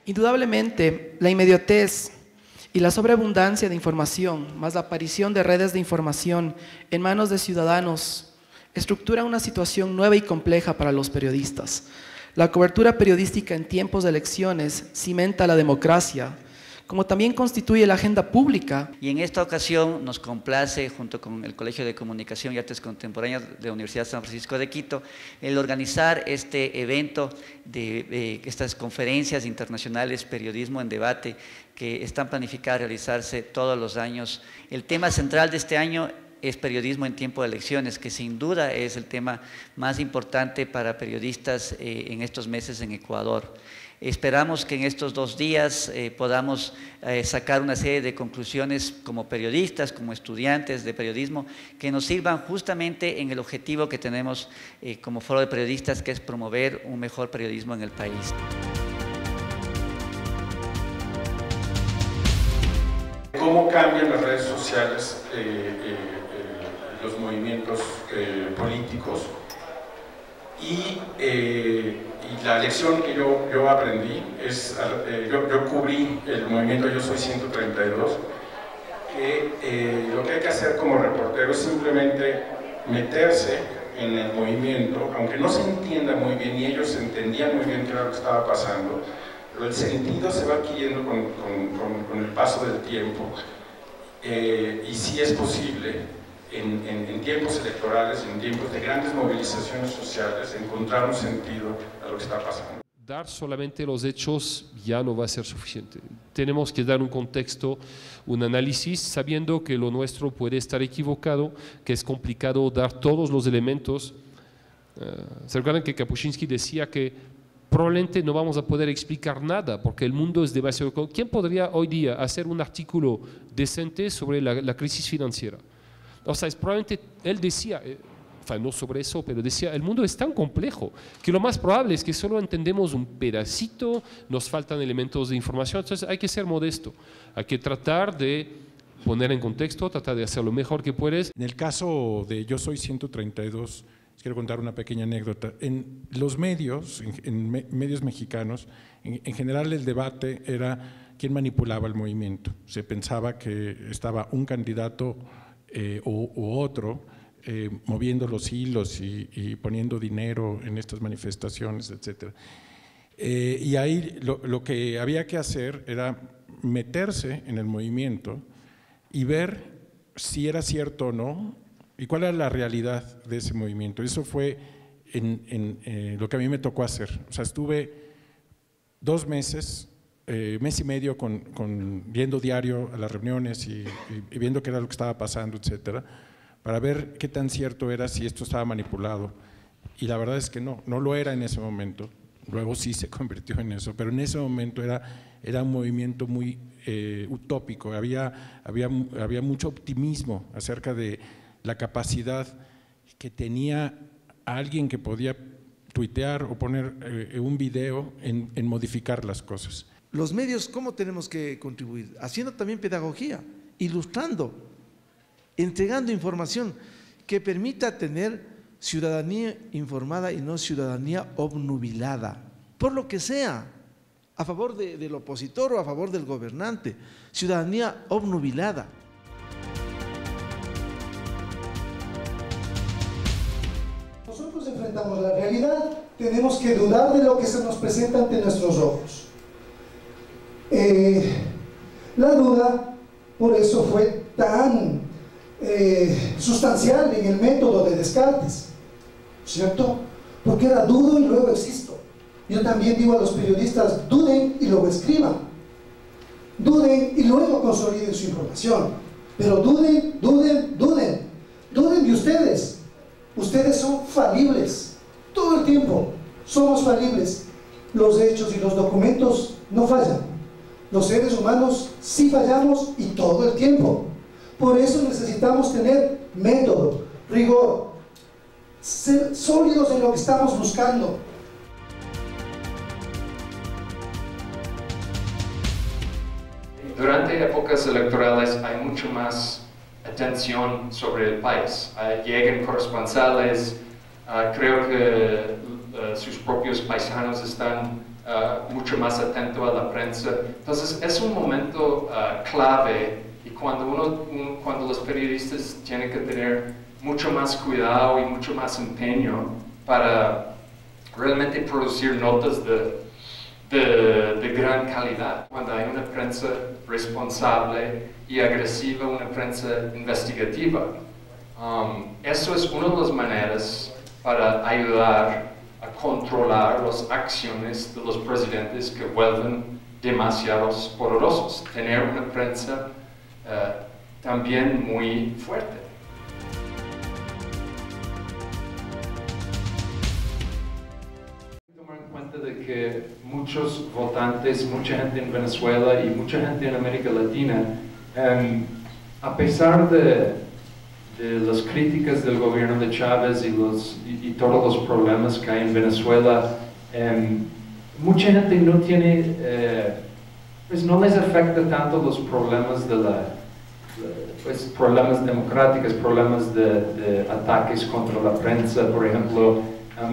Indudablemente, la inmediatez y la sobreabundancia de información, más la aparición de redes de información en manos de ciudadanos, estructura una situación nueva y compleja para los periodistas. La cobertura periodística en tiempos de elecciones cimenta la democracia, como también constituye la agenda pública. Y en esta ocasión nos complace, junto con el Colegio de Comunicación y Artes Contemporáneas de la Universidad San Francisco de Quito, el organizar este evento de estas conferencias internacionales Periodismo en Debate, que están planificadas realizarse todos los años. El tema central de este año es periodismo en tiempo de elecciones, que sin duda es el tema más importante para periodistas en estos meses en Ecuador. Esperamos que en estos 2 días podamos sacar una serie de conclusiones como periodistas, como estudiantes de periodismo, que nos sirvan justamente en el objetivo que tenemos como foro de periodistas, que es promover un mejor periodismo en el país. ¿Cómo cambian las redes sociales los movimientos políticos? Y la lección que yo aprendí es, yo cubrí el movimiento Yo Soy 132, que lo que hay que hacer como reportero es simplemente meterse en el movimiento, aunque no se entienda muy bien, y ellos entendían muy bien qué era lo que estaba pasando, pero el sentido se va adquiriendo con el paso del tiempo, y sí es posible en tiempos electorales, en tiempos de grandes movilizaciones sociales, encontrar un sentido a lo que está pasando. Dar solamente los hechos ya no va a ser suficiente. Tenemos que dar un contexto, un análisis, sabiendo que lo nuestro puede estar equivocado, que es complicado dar todos los elementos. ¿Se recuerdan que Kapuscinski decía que probablemente no vamos a poder explicar nada porque el mundo es demasiado... ¿Quién podría hoy día hacer un artículo decente sobre la crisis financiera? O sea, probablemente él decía, no sobre eso, pero decía, el mundo es tan complejo que lo más probable es que solo entendemos un pedacito, nos faltan elementos de información, entonces hay que ser modesto, hay que tratar de poner en contexto, tratar de hacer lo mejor que puedes. En el caso de Yo Soy 132, quiero contar una pequeña anécdota. En los medios, en medios mexicanos, en general el debate era quién manipulaba el movimiento. Se pensaba que estaba un candidato u otro moviendo los hilos y poniendo dinero en estas manifestaciones, etc. Y ahí lo que había que hacer era meterse en el movimiento y ver si era cierto o no y cuál era la realidad de ese movimiento. Eso fue lo que a mí me tocó hacer. O sea, estuve 2 meses, mes y medio yendo diario a las reuniones y viendo qué era lo que estaba pasando, etcétera, para ver qué tan cierto era, si esto estaba manipulado. Y la verdad es que no lo era en ese momento. Luego sí se convirtió en eso, pero en ese momento era un movimiento muy utópico. Había mucho optimismo acerca de la capacidad que tenía alguien que podía tuitear o poner un video en modificar las cosas. Los medios, ¿cómo tenemos que contribuir? Haciendo también pedagogía, ilustrando, entregando información que permita tener ciudadanía informada y no ciudadanía obnubilada, por lo que sea, a favor del opositor o a favor del gobernante, ciudadanía obnubilada. Nosotros enfrentamos la realidad, tenemos que dudar de lo que se nos presenta ante nuestros ojos. La duda, por eso fue tan sustancial en el método de Descartes, ¿cierto? porque era dudo y luego existo. Yo también digo a los periodistas, duden y luego escriban. Duden y luego consoliden su información. Pero duden, duden, duden. Duden de ustedes. Ustedes son falibles. Todo el tiempo somos falibles. Los hechos y los documentos no fallan. Los seres humanos sí fallamos y todo el tiempo. Por eso necesitamos tener método, rigor, ser sólidos en lo que estamos buscando. Durante épocas electorales hay mucho más atención sobre el país. Llegan corresponsales, creo que sus propios paisanos están mucho más atentos a la prensa. Entonces es un momento clave, y cuando los periodistas tienen que tener mucho más cuidado y mucho más empeño para realmente producir notas de gran calidad. Cuando hay una prensa responsable y agresiva, una prensa investigativa. Eso es una de las maneras para ayudar a controlar las acciones de los presidentes que vuelven demasiado poderosos. Tener una prensa también muy fuerte. Tomar en cuenta de que muchos votantes, mucha gente en Venezuela y mucha gente en América Latina, a pesar de las críticas del gobierno de Chávez y todos los problemas que hay en Venezuela, mucha gente no tiene, pues no les afecta tanto los problemas problemas democráticos, problemas de ataques contra la prensa, por ejemplo.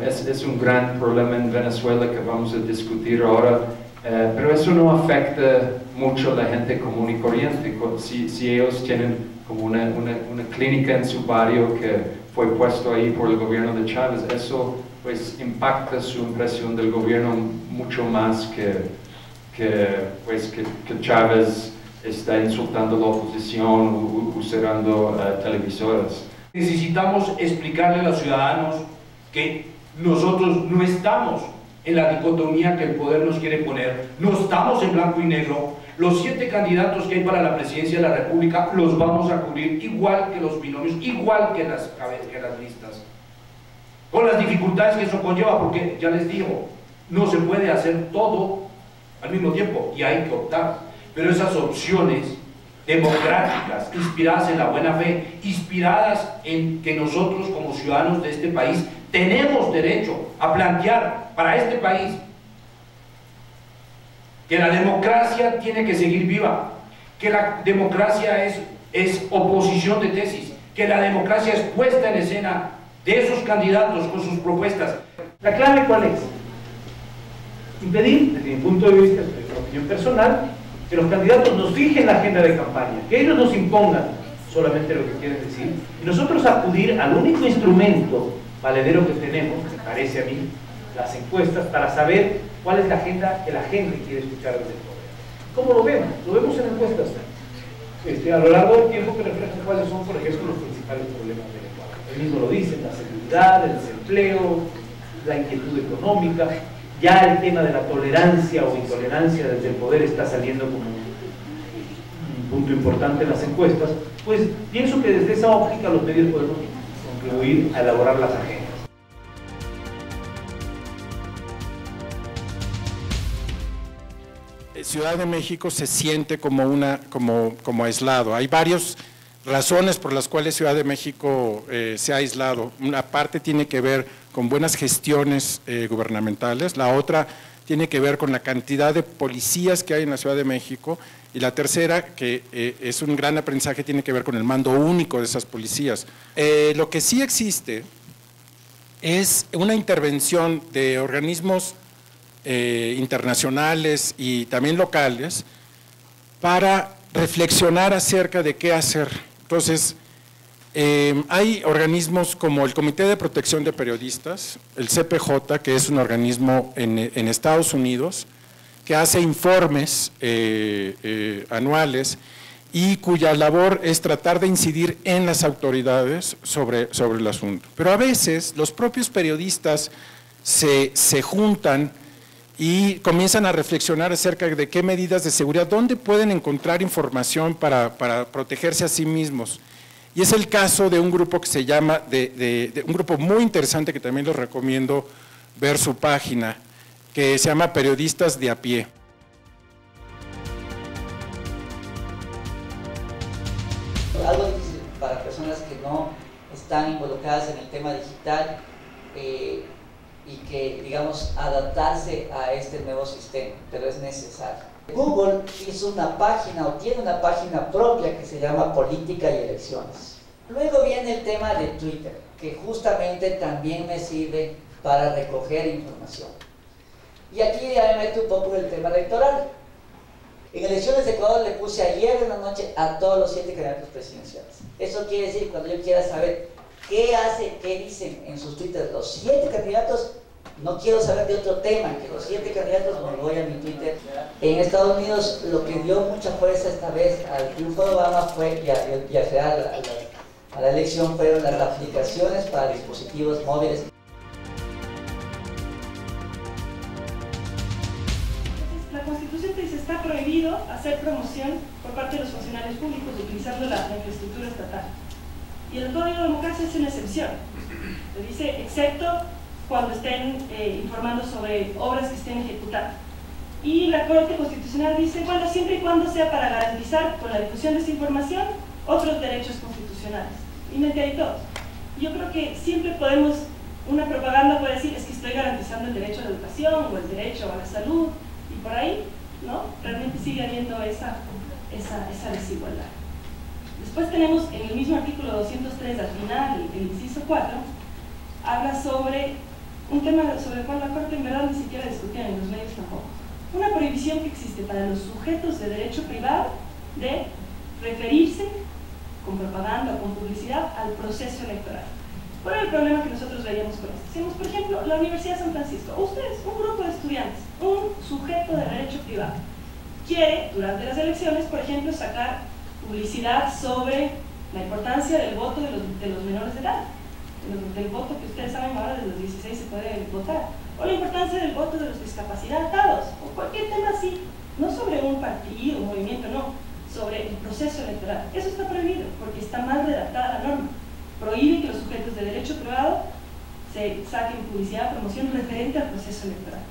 Es un gran problema en Venezuela que vamos a discutir ahora, pero eso no afecta mucho a la gente común y corriente. Si ellos tienen como una clínica en su barrio que fue puesto ahí por el gobierno de Chávez, eso pues impacta su impresión del gobierno mucho más que Chávez está insultando a la oposición, usando televisoras. Necesitamos explicarle a los ciudadanos que nosotros no estamos en la dicotomía que el poder nos quiere poner, no estamos en blanco y negro. Los 7 candidatos que hay para la presidencia de la República los vamos a cubrir igual que los binomios, igual que las listas, con las dificultades que eso conlleva, porque ya les digo, no se puede hacer todo al mismo tiempo y hay que optar, pero esas opciones democráticas, inspiradas en la buena fe, inspiradas en que nosotros como ciudadanos de este país tenemos derecho a plantear para este país que la democracia tiene que seguir viva, que la democracia es oposición de tesis, que la democracia es puesta en escena de esos candidatos con sus propuestas. ¿La clave cuál es? Impedir, desde mi punto de vista, desde mi opinión personal, que los candidatos nos fijen la agenda de campaña, que ellos nos impongan solamente lo que quieren decir, y nosotros acudir al único instrumento valedero que tenemos, me parece a mí, las encuestas, para saber cuál es la agenda que la gente quiere escuchar desde el poder. ¿Cómo lo vemos? Lo vemos en encuestas. A lo largo del tiempo que reflejan cuáles son, por ejemplo, los principales problemas del Ecuador. Él mismo lo dice, la seguridad, el desempleo, la inquietud económica. Ya el tema de la tolerancia o intolerancia desde el poder está saliendo como un punto importante en las encuestas. Pues pienso que desde esa óptica los medios podemos contribuir a elaborar las agendas. Ciudad de México se siente como aislado. Hay varias razones por las cuales Ciudad de México se ha aislado. Una parte tiene que ver con buenas gestiones gubernamentales, la otra tiene que ver con la cantidad de policías que hay en la Ciudad de México, y la tercera, que es un gran aprendizaje, tiene que ver con el mando único de esas policías. Lo que sí existe es una intervención de organismos internacionales y también locales para reflexionar acerca de qué hacer. Entonces, hay organismos como el Comité de Protección de Periodistas, el CPJ, que es un organismo en Estados Unidos, que hace informes anuales y cuya labor es tratar de incidir en las autoridades sobre el asunto. Pero a veces los propios periodistas se juntan y comienzan a reflexionar acerca de qué medidas de seguridad, dónde pueden encontrar información para protegerse a sí mismos. Y es el caso de un grupo que se llama, de un grupo muy interesante que también les recomiendo ver su página, que se llama Periodistas de a Pie. Algo difícil para personas que no están involucradas en el tema digital y que, digamos, adaptarse a este nuevo sistema, pero es necesario. Google hizo una página o tiene una página propia que se llama Política y Elecciones. Luego viene el tema de Twitter, que justamente también me sirve para recoger información. Y aquí ya me meto un poco el tema electoral. En elecciones de Ecuador le puse ayer en la noche a todos los 7 candidatos presidenciales. Eso quiere decir, cuando yo quiera saber qué dicen en sus twitters los 7 candidatos, no quiero saber de otro tema, que los 7 candidatos me voy a mi Twitter. En Estados Unidos lo que dio mucha fuerza esta vez al triunfo de Obama fue, y al final a la elección, fueron las aplicaciones para dispositivos móviles. La Constitución te dice, está prohibido hacer promoción por parte de los funcionarios públicos utilizando la infraestructura estatal. Y el Código de Democracia es una excepción. Te dice, excepto cuando estén informando sobre obras que estén ejecutando. Y la Corte Constitucional dice, bueno, siempre y cuando sea para garantizar con la difusión de esa información otros derechos constitucionales. Y mete ahí todos. Yo creo que siempre podemos, una propaganda puede decir, es que estoy garantizando el derecho a la educación o el derecho a la salud, y por ahí, ¿no? Realmente sigue habiendo esa desigualdad. Después tenemos en el mismo artículo 203 al final, el inciso 4, habla sobre un tema sobre el cual la Corte en verdad ni siquiera discutía, en los medios tampoco. Una prohibición que existe para los sujetos de derecho privado de referirse con propaganda o con publicidad al proceso electoral. ¿Cuál es el problema que nosotros veíamos con esto? Decimos, por ejemplo, la Universidad de San Francisco, ustedes, un grupo de estudiantes, un sujeto de derecho privado, quiere, durante las elecciones, por ejemplo, sacar publicidad sobre la importancia del voto de los menores de edad, del voto que ustedes saben ahora desde los 16 se puede votar, o la importancia del voto de los discapacitados, o cualquier tema así, no sobre un partido, un movimiento, no, sobre el proceso electoral. Eso está prohibido, porque está mal redactada la norma. Prohíbe que los sujetos de derecho privado se saquen publicidad o promoción referente al proceso electoral.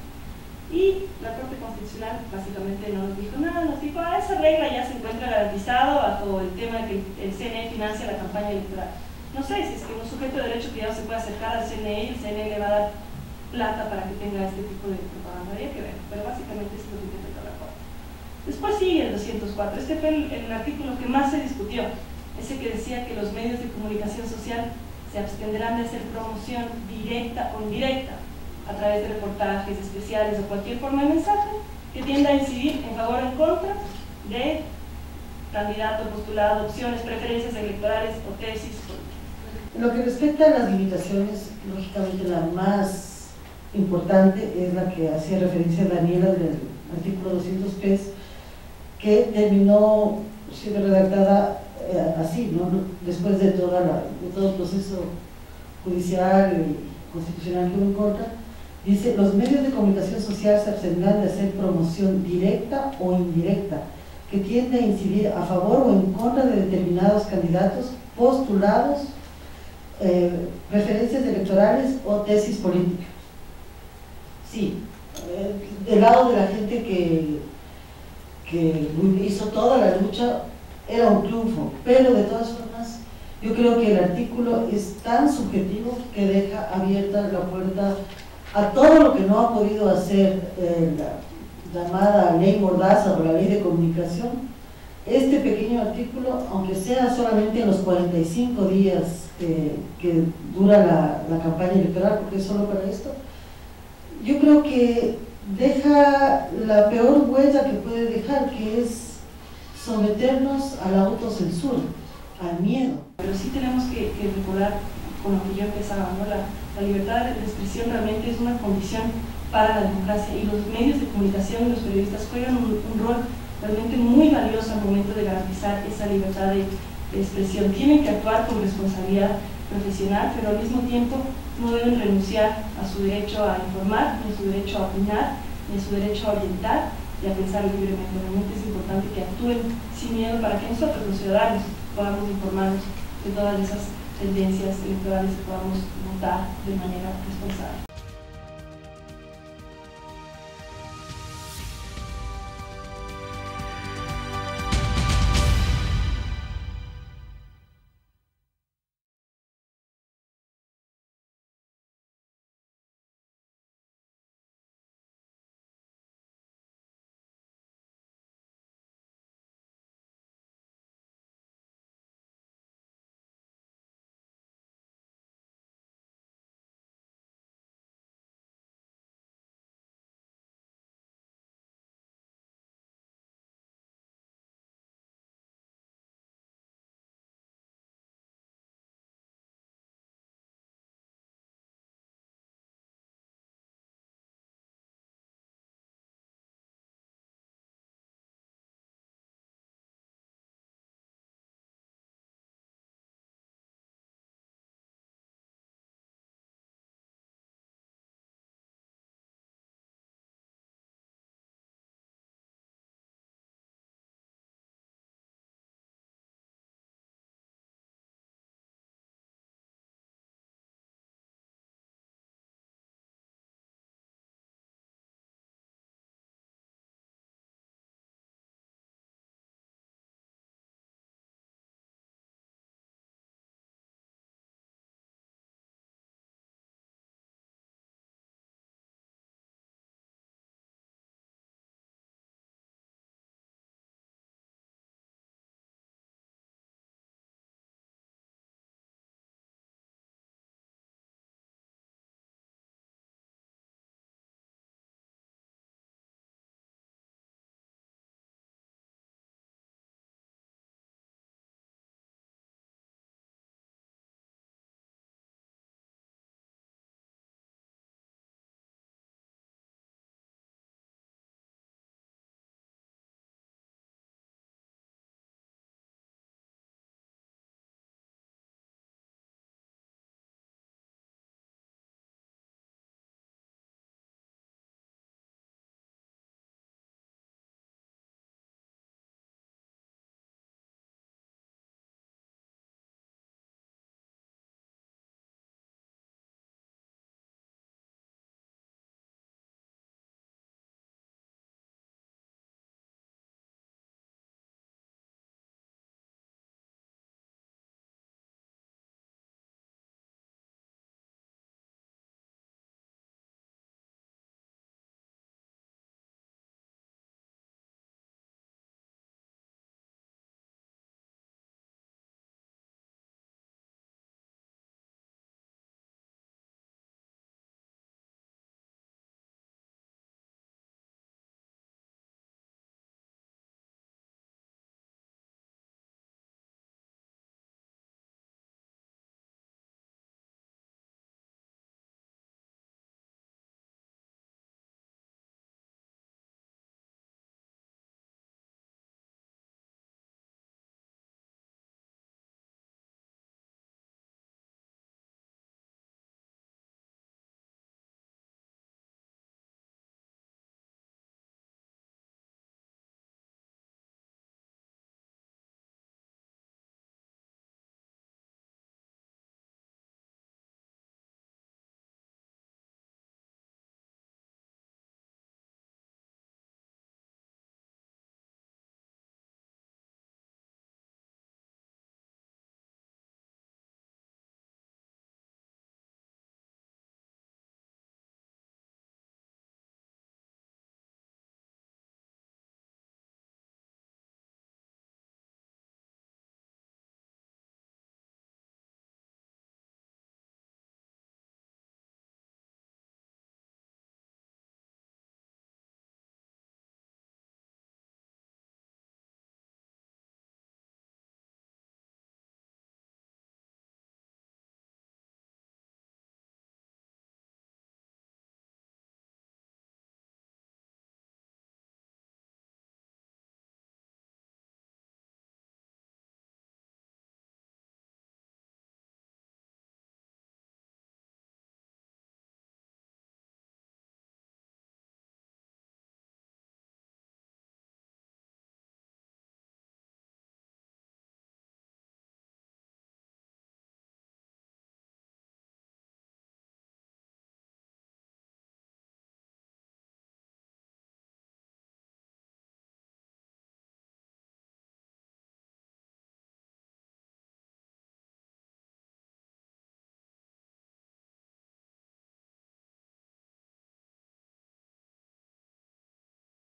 Y la Corte Constitucional básicamente no nos dijo nada, nos dijo, esa regla ya se encuentra garantizado bajo el tema de que el CNE financia la campaña electoral. No sé si es que un sujeto de derecho privado se puede acercar al CNE y el CNE le va a dar plata para que tenga este tipo de propaganda, habría que ver, pero básicamente es lo que interpreta la Corte. Después sigue el 204, este fue el artículo que más se discutió, ese que decía que los medios de comunicación social se abstendrán de hacer promoción directa o indirecta a través de reportajes especiales o cualquier forma de mensaje que tienda a incidir en favor o en contra de candidato, postulado, opciones, preferencias electorales o tesis. En lo que respecta a las limitaciones, lógicamente la más importante es la que hacía referencia Daniela del artículo 203, que terminó siendo redactada así, ¿no? Después de todo el proceso judicial y constitucional que uno encuentra, dice, los medios de comunicación social se abstendrán de hacer promoción directa o indirecta que tiende a incidir a favor o en contra de determinados candidatos, postulados, preferencias electorales o tesis políticas. Sí, del lado de la gente que hizo toda la lucha era un triunfo, pero de todas formas yo creo que el artículo es tan subjetivo que deja abierta la puerta a todo lo que no ha podido hacer la llamada ley Mordaza o la ley de comunicación. Este pequeño artículo, aunque sea solamente en los 45 días que dura la campaña electoral, porque es solo para esto, yo creo que deja la peor huella que puede dejar, que es someternos a la autocensura, al miedo. Pero sí tenemos que recordar, con lo que yo empezaba, ¿no? La libertad de expresión realmente es una condición para la democracia, y los medios de comunicación y los periodistas juegan un rol realmente muy valioso al momento de garantizar esa libertad de expresión. Tienen que actuar con responsabilidad profesional, pero al mismo tiempo no deben renunciar a su derecho a informar, ni a su derecho a opinar, ni a su derecho a orientar y a pensar libremente. Realmente es importante que actúen sin miedo para que nosotros, los ciudadanos, podamos informarnos de todas esas tendencias electorales y podamos votar de manera responsable.